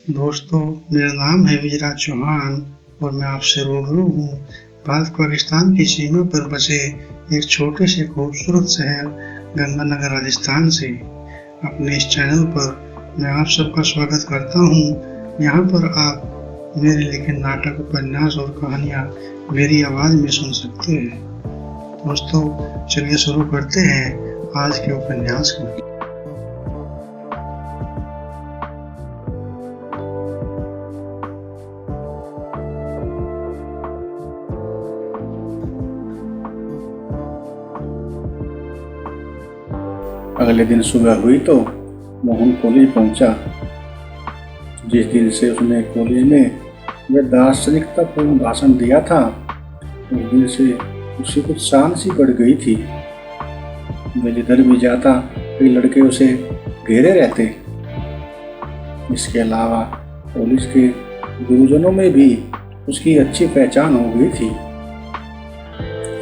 दोस्तों, मेरा नाम है विजयराज चौहान और मैं आपसे रूबरू हूँ भारत-पाकिस्तान की सीमा पर बसे एक छोटे से खूबसूरत शहर गंगानगर, राजस्थान से। अपने इस चैनल पर मैं आप सबका स्वागत करता हूँ। यहाँ पर आप मेरे लिखे नाटक, उपन्यास और कहानियाँ मेरी आवाज़ में सुन सकते हैं। दोस्तों, चलिए शुरू करते हैं आज के उपन्यास को। अगले दिन सुबह हुई तो मोहन कॉलेज पहुंचा। जिस दिन से उसने कॉलेज में वह दार्शनिकतापूर्ण भाषण दिया था, उस दिन से उसे कुछ शान सी बढ़ गई थी। वह जिधर भी जाता कई लड़के उसे घेरे रहते। इसके अलावा कॉलेज के गुरुजनों में भी उसकी अच्छी पहचान हो गई थी।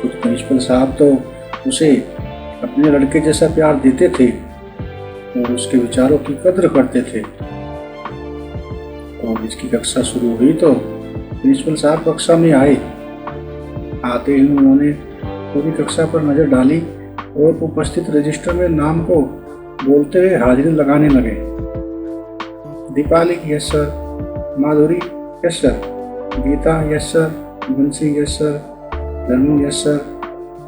खुद प्रिंसिपल साहब तो उसे अपने लड़के जैसा प्यार देते थे और उसके विचारों की कद्र करते थे। कॉलेज की कक्षा शुरू हुई तो प्रिंसिपल साहब कक्षा में आए। आते ही उन्होंने पूरी कक्षा पर नजर डाली और उपस्थित रजिस्टर में नाम को बोलते हुए हाजिरी लगाने लगे। Deepali yes sir, Madhuri yes sir, Geeta yes sir, Bansi yes sir, Dharmu yes sir.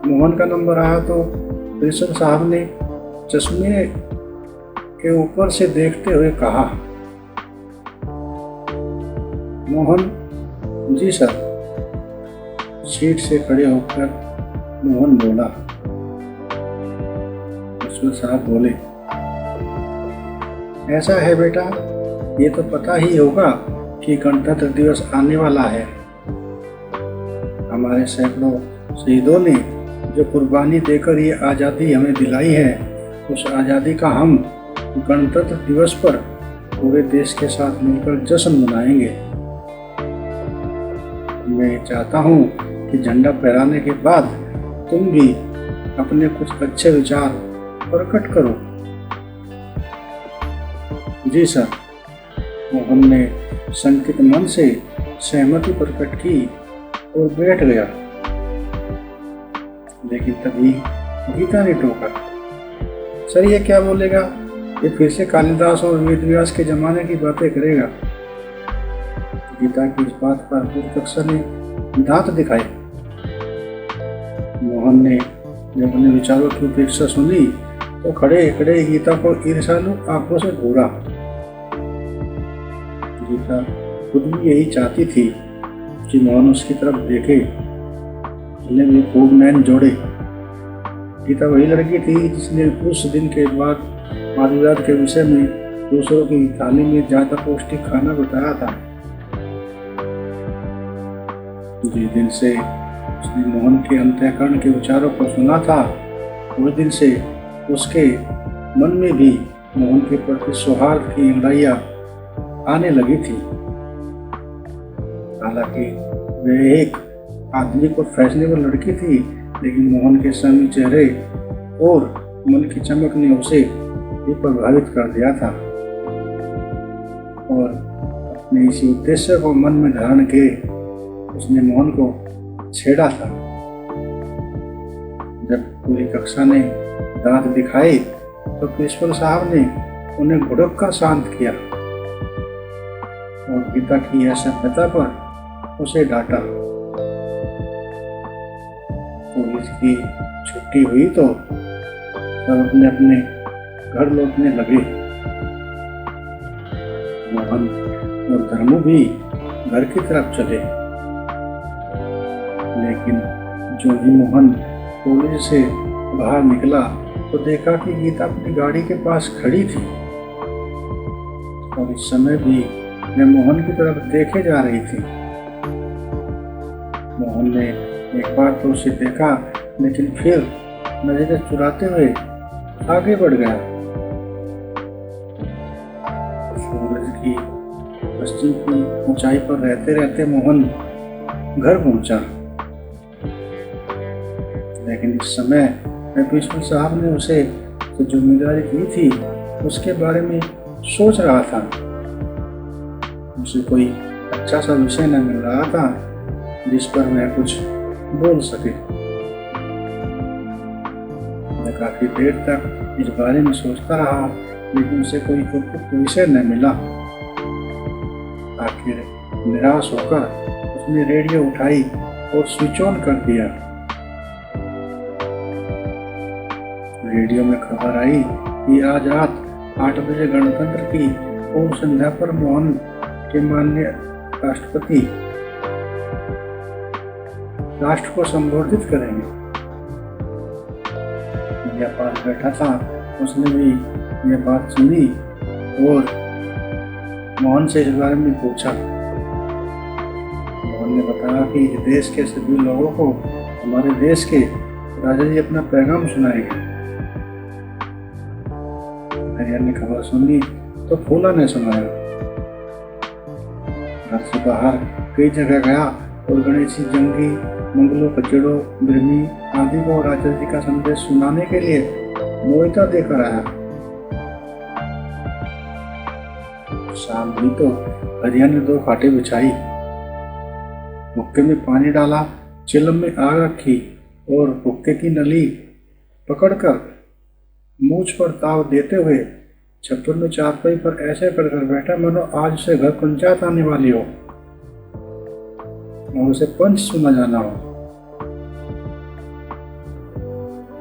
Mohan का नंबर आया तो प्रिंसिपल साहब ने चश्मे के ऊपर से देखते हुए कहा, मोहन। जी सर। सीट से खड़े होकर मोहन बोला। प्रिंसिपल साहब बोले, ऐसा है बेटा, ये तो पता ही होगा कि गणतंत्र दिवस आने वाला है। हमारे सैकड़ों शहीदों ने जो कुर्बानी देकर ये आज़ादी हमें दिलाई है, उस आज़ादी का हम गणतंत्र दिवस पर पूरे देश के साथ मिलकर जश्न मनाएंगे। मैं चाहता हूँ कि झंडा फहराने के बाद तुम भी अपने कुछ अच्छे विचार प्रकट करो। जी सर। मोहन ने संकित मन से सहमति प्रकट की और बैठ गया। लेकिन तभी गीता ने टोका, सर ये क्या बोलेगा? ये फिर से कालिदास और वेदव्यास के जमाने की बातें करेगा। गीता की इस बात पर पूरी कक्षा ने दांत दिखाए। मोहन ने जब अपने विचारों की उपेक्षा सुनी तो खड़े खड़े गीता को ईर्ष्यालु आंखों से घूरा। गीता खुद भी यही चाहती थी कि मोहन उसकी तरफ देखे, उसने भी खूब नैन जोड़े। गीता वही लड़की थी जिसने उस दिन के बाद वादविवाद के विषय में दूसरों की थाली में ज्यादा पौष्टिक खाना बताया था। जिस दिन से उसने मोहन के अंतःकरण के विचारों को सुना था, उस दिन से उसके मन में भी मोहन के प्रति सौहार्द की अंगाइयां आने लगी थी। हालांकि वह एक आधुनिक और फैशनेबल लड़की थी, लेकिन मोहन के समी चेहरे और मन की चमक ने उसे भी प्रभावित कर दिया था और अपने इसी उद्देश्य को मन में धारण किए उसने मोहन को छेड़ा था। जब पूरी कक्षा ने दांत दिखाए तो प्रिंसिपल साहब ने उन्हें घुड़क कर शांत किया और गीता की असभ्यता पर उसे डांटा। कॉलेज की छुट्टी हुई तो सब अपने अपने घर लौटने लगे। मोहन और धर्मू भी घर की तरफ चले। लेकिन जो ही मोहन कॉलेज से बाहर निकला तो देखा कि गीता अपनी गाड़ी के पास खड़ी थी और इस समय भी वह मोहन की तरफ देखे जा रही थी। मोहन ने एक बार तो उसे देखा, लेकिन फिर नजरें चुराते हुए आगे बढ़ गया। सूरज की पश्चिम की ऊंचाई पर रहते रहते मोहन घर पहुंचा। लेकिन इस समय प्रिंसिपल साहब ने उसे जो जिम्मेदारी दी थी उसके बारे में सोच रहा था। उसे कोई अच्छा सा विषय न मिल रहा था जिस पर वह कुछ बोल सके। वह काफी देर तक इस बारे में सोचता रहा, लेकिन उसे कोई उपयुक्त विषय न मिला। आखिर निराश होकर उसने रेडियो उठाई और स्विच ऑन कर दिया। रेडियो में खबर आई कि आज रात 8 बजे गणतंत्र की पूर्व संध्या पर मोहन के माननीय राष्ट्रपति राष्ट्र को संबोधित करेंगे। मेरा पास बैठा था, उसने भी यह बात सुनी और मोहन से इस बारे में पूछा। मोहन ने बताया कि देश के सभी लोगों को हमारे देश के राजा जी अपना पैगाम सुनाएंगे। हरियाणा ने खबर सुनी तो फूला ने सुनाया। घर से बाहर कई जगह गया और गणेश जी जंगी, मंगलों, कचड़ों, ब्रह्मी आदि को राजा जी का संदेश सुनाने के लिए मोहिता देकर आया। शाम हुई तो हरियाणा ने 2 खाटे बिछाई, हुक्के में पानी डाला, चिलम में आग रखी और हुक्के की नली पकड़कर मूंछ पर ताव देते हुए छप्पर में चारपाई पर ऐसे कर बैठा मानो आज उसे घर पंचायत आने वाली हो और उसे पंच सुना जाना हो।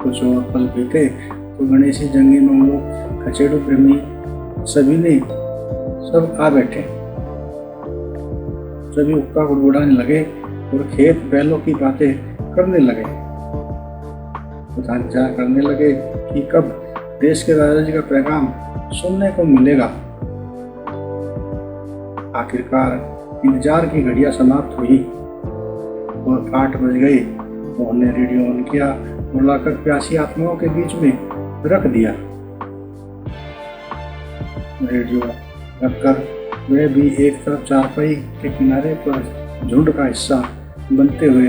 कुछ और पल बीते तो गणेश जी, जंगी, मंगलो, खचेड़ू, प्रेमी सभी ने सब आ बैठे। सभी हुक्का गुड़गुड़ाने लगे और खेत बैलों की बातें करने लगे। विचार करने लगे कि कब देश के राजा जी का पैगाम सुनने को मिलेगा। आखिरकार इंतजार की घड़ियां समाप्त हुई और 8 बज गए। मोहन ने रेडियो ऑन किया और लाकर प्यासी आत्माओं के बीच में रख दिया। रेडियो रखकर वह भी एक तरफ चारपाई के किनारे पर झुंड का हिस्सा बनते हुए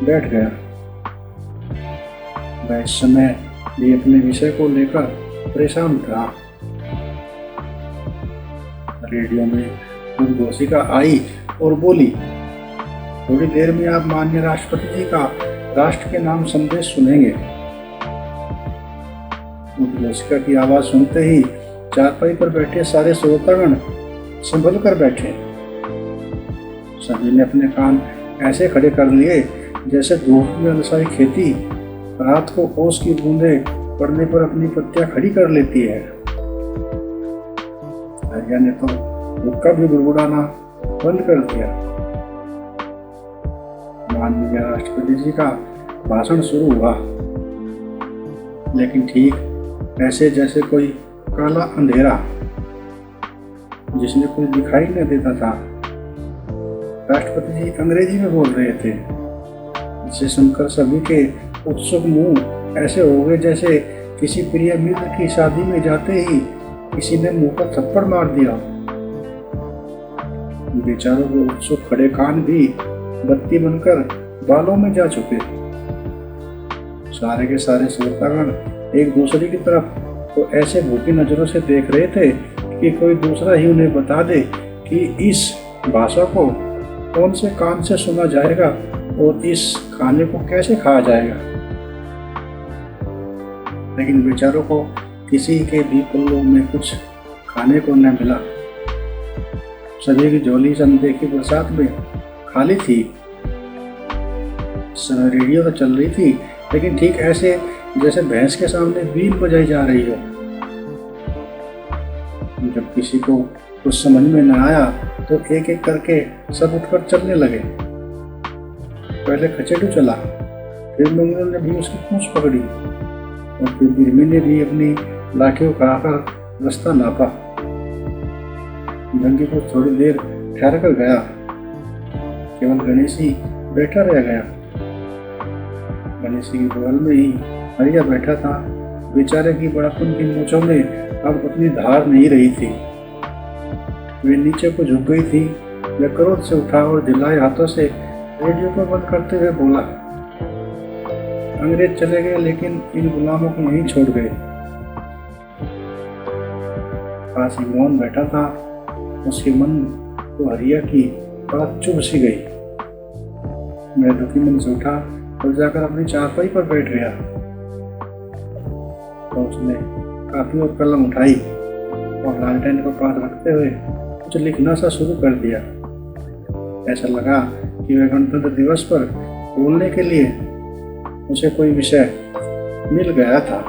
बैठ गया। वह इस समय भी अपने विषय को लेकर परेशान था। रेडियो में उद्घोषिका आई और बोली, थोड़ी देर में आप माननीय राष्ट्रपति जी का राष्ट्र के नाम संदेश सुनेंगे। उद्घोषिका की आवाज सुनते ही चारपाई पर बैठे सारे श्रोतागण संभल कर बैठे। सभी ने अपने कान ऐसे खड़े कर लिए जैसे धूप में अलसाई खेती रात को ओस की बूंदें पड़ने पर अपनी पत्तियां खड़ी कर लेती है। हरिया ने तो हुक्का भी गुड़गुड़ाना बंद कर दिया। माननीय राष्ट्रपति जी का भाषण शुरू हुआ, लेकिन ठीक ऐसे जैसे कोई काला अंधेरा जिसमें कुछ दिखाई न देता था। राष्ट्रपति जी अंग्रेजी में बोल रहे थे, जिसे सुनकर सभी के उत्सुक मुंह ऐसे हो गए जैसे किसी प्रिय मित्र की शादी में जाते ही किसी ने मुंह पर थप्पड़ मार दिया। बेचारों के उत्सुक खड़े कान भी बत्ती बनकर बालों में जा चुके। सारे के सारे श्रोतागण एक दूसरे की तरफ तो ऐसे भूखी नजरों से देख रहे थे कि कोई दूसरा ही उन्हें बता दे कि इस भाषा को कौन से कान से सुना जाएगा और इस खाने को कैसे खाया जाएगा। लेकिन बेचारों को किसी के भी पल्लों में कुछ खाने को न मिला। सभी की झोली अनदेखी बरसात में खाली थी। समय रेडियो तो चल रही थी, लेकिन ठीक ऐसे जैसे भैंस के सामने बीन बजाई जा रही हो। जब किसी को कुछ समझ में न आया तो एक एक करके सब उठकर चलने लगे। पहले खचेड़ू चला, फिर मंगलों ने भी उसकी पूंछ पकड़ी और फिर बिरमी ने भी अपनी लाठी उठाकर रास्ता नापा। जंगी को थोड़ी देर ठहर कर गया, केवल गणेश ही बैठा रह गया। गणेश की बगल में ही हरिया बैठा था। बेचारे की बड़ापन की मूंछों में अब अपनी धार नहीं रही थी, वे नीचे को झुक गई थी। वह क्रोध से उठा और झिलाए हाथों से रेडियो को बंद करते हुए बोला, अंग्रेज चले गए लेकिन इन गुलामों को नहीं छोड़ गए। पास ही मोहन बैठा था, उसके मन तो हरिया की बात चुभ सी गई। मैं दुखी मन से उठा और जाकर अपनी चारपाई पर बैठ गया। तो उसने कापी और कलम उठाई और लालटेन को पास रखते हुए कुछ लिखना सा शुरू कर दिया। ऐसा लगा कि वह गणतंत्र दिवस पर बोलने के लिए उसे कोई विषय मिल गया था।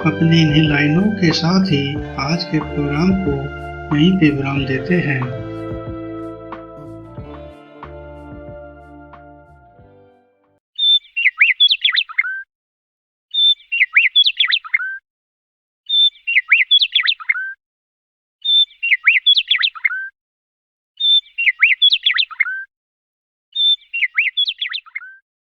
अपनी इन्हीं लाइनों के साथ ही आज के प्रोग्राम को यहीं पे विराम देते हैं।